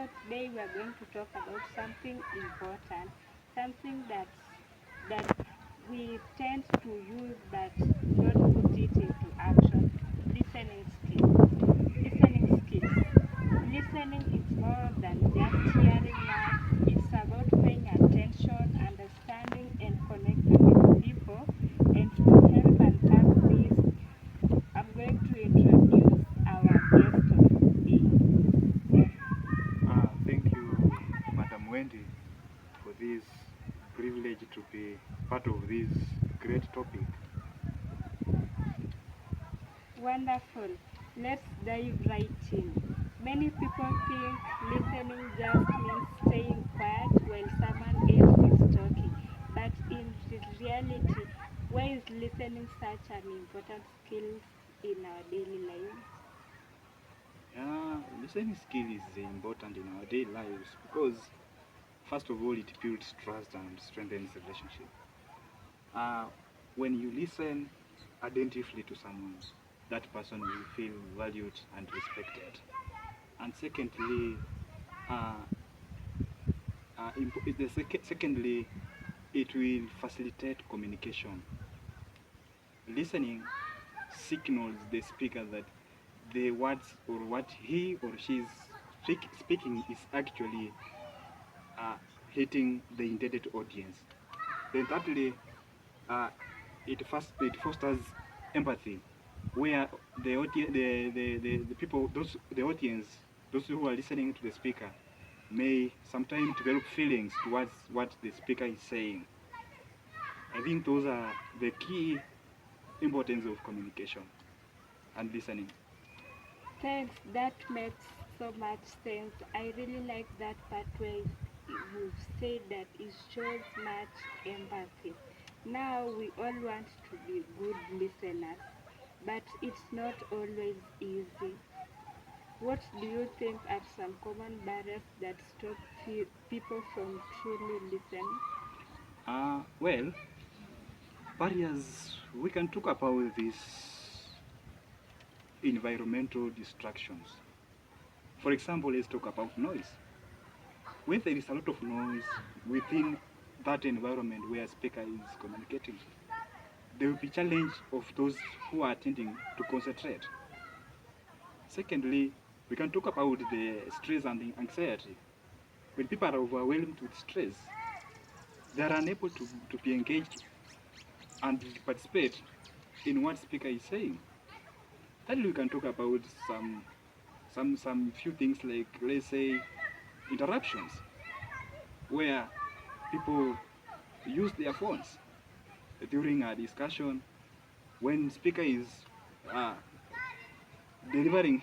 today we are going to talk about something important, something that we tend to use but don't put it into action. Listening skills. Listening skills. Listening is more than just hearing words. It's about paying attention, understanding, and connecting with people. And to help unpack this, I'm going to introduce our guest of today. Thank you, Madam Wendy, for this privilege to be part of this great topic. Wonderful. Let's dive right in. Many people think listening just means staying quiet while someone else is talking. But in reality, why is listening such an important skill in our daily lives? Listening skill is important in our daily lives because, first of all, it builds trust and strengthens relationship. Uh, when you listen attentively to someone, that person will feel valued and respected. And secondly, uh, secondly, it will facilitate communication. Listening signals the speaker that the words or what he or she is speaking is actually uh, hitting the intended audience. Then thirdly, uh, it fosters empathy, where the people, the audience, those who are listening to the speaker, may sometimes develop feelings towards what the speaker is saying. I think those are the key importance of communication and listening. Thanks, that makes so much sense. I really like that part where you said that it shows much empathy. Now we all want to be good listeners, but it's not always easy. What do you think are some common barriers that stop people from truly listening? Well, barriers, we can talk about these environmental distractions. For example, let's talk about noise. When there is a lot of noise within that environment where a speaker is communicating, there will be challenge of those who are attending to concentrate. Secondly, we can talk about the stress and the anxiety. When people are overwhelmed with stress, they are unable to be engaged and participate in what speaker is saying. Thirdly, we can talk about some few things like, let's say, interruptions, where people use their phones during a discussion when speaker is uh, delivering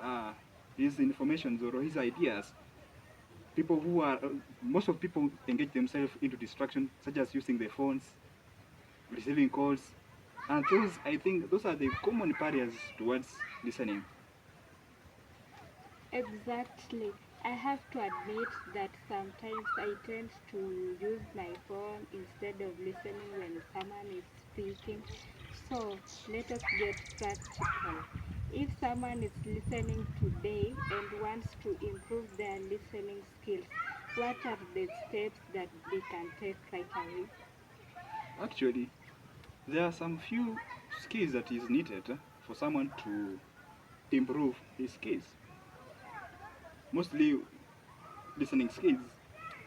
uh, his information or his ideas. People who are most of people engage themselves into distraction, such as using their phones, receiving calls, and those, I think those are the common barriers towards listening. Exactly. I have to admit that sometimes I tend to use my phone instead of listening when someone is speaking. So let us get practical. If someone is listening today and wants to improve their listening skills, what are the steps that they can take right away? Actually, there are some few skills that is needed for someone to improve his skills. Mostly listening skills.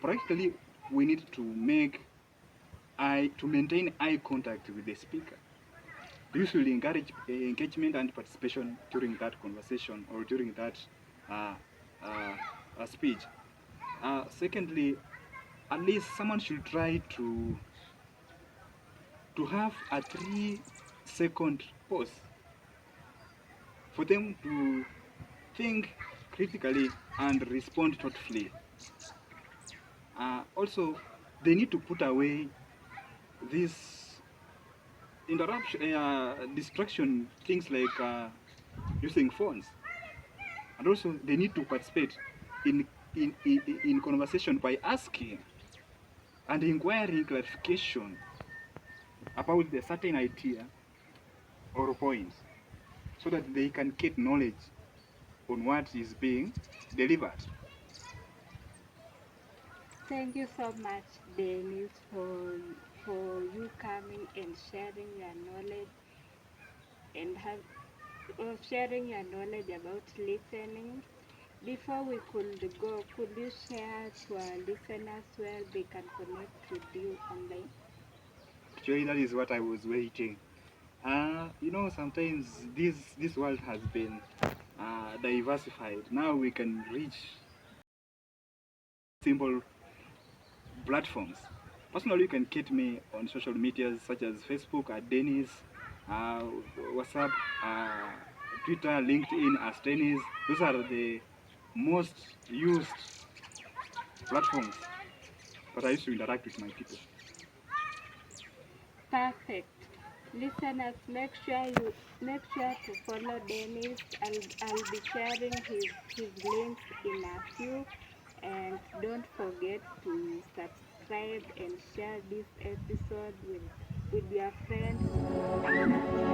Practically, we need to maintain eye contact with the speaker. This will encourage engagement and participation during that conversation or during that uh, speech. Secondly, at least someone should try to have a 3-second pause for them to think critically and respond thoughtfully. Also, they need to put away this interruption, distraction, things like using phones, and also they need to participate in in conversation by asking and inquiring clarification about the certain idea or points, so that they can get knowledge on what is being delivered. Thank you so much, Dennis, for you coming and sharing your knowledge and sharing your knowledge about listening. Before we could go, could you share to our listeners where they can connect with you online? Actually, that is what I was waiting. Sometimes this world has been diversified. Now we can reach simple platforms. Personally, you can get me on social medias such as Facebook at Dennis, uh, WhatsApp, Twitter, LinkedIn as Dennis. Those are the most used platforms that I used to interact with my people. Perfect. Listeners, make sure to follow Dennis. I'll be sharing his links in a few, and don't forget to subscribe and share this episode with your friends.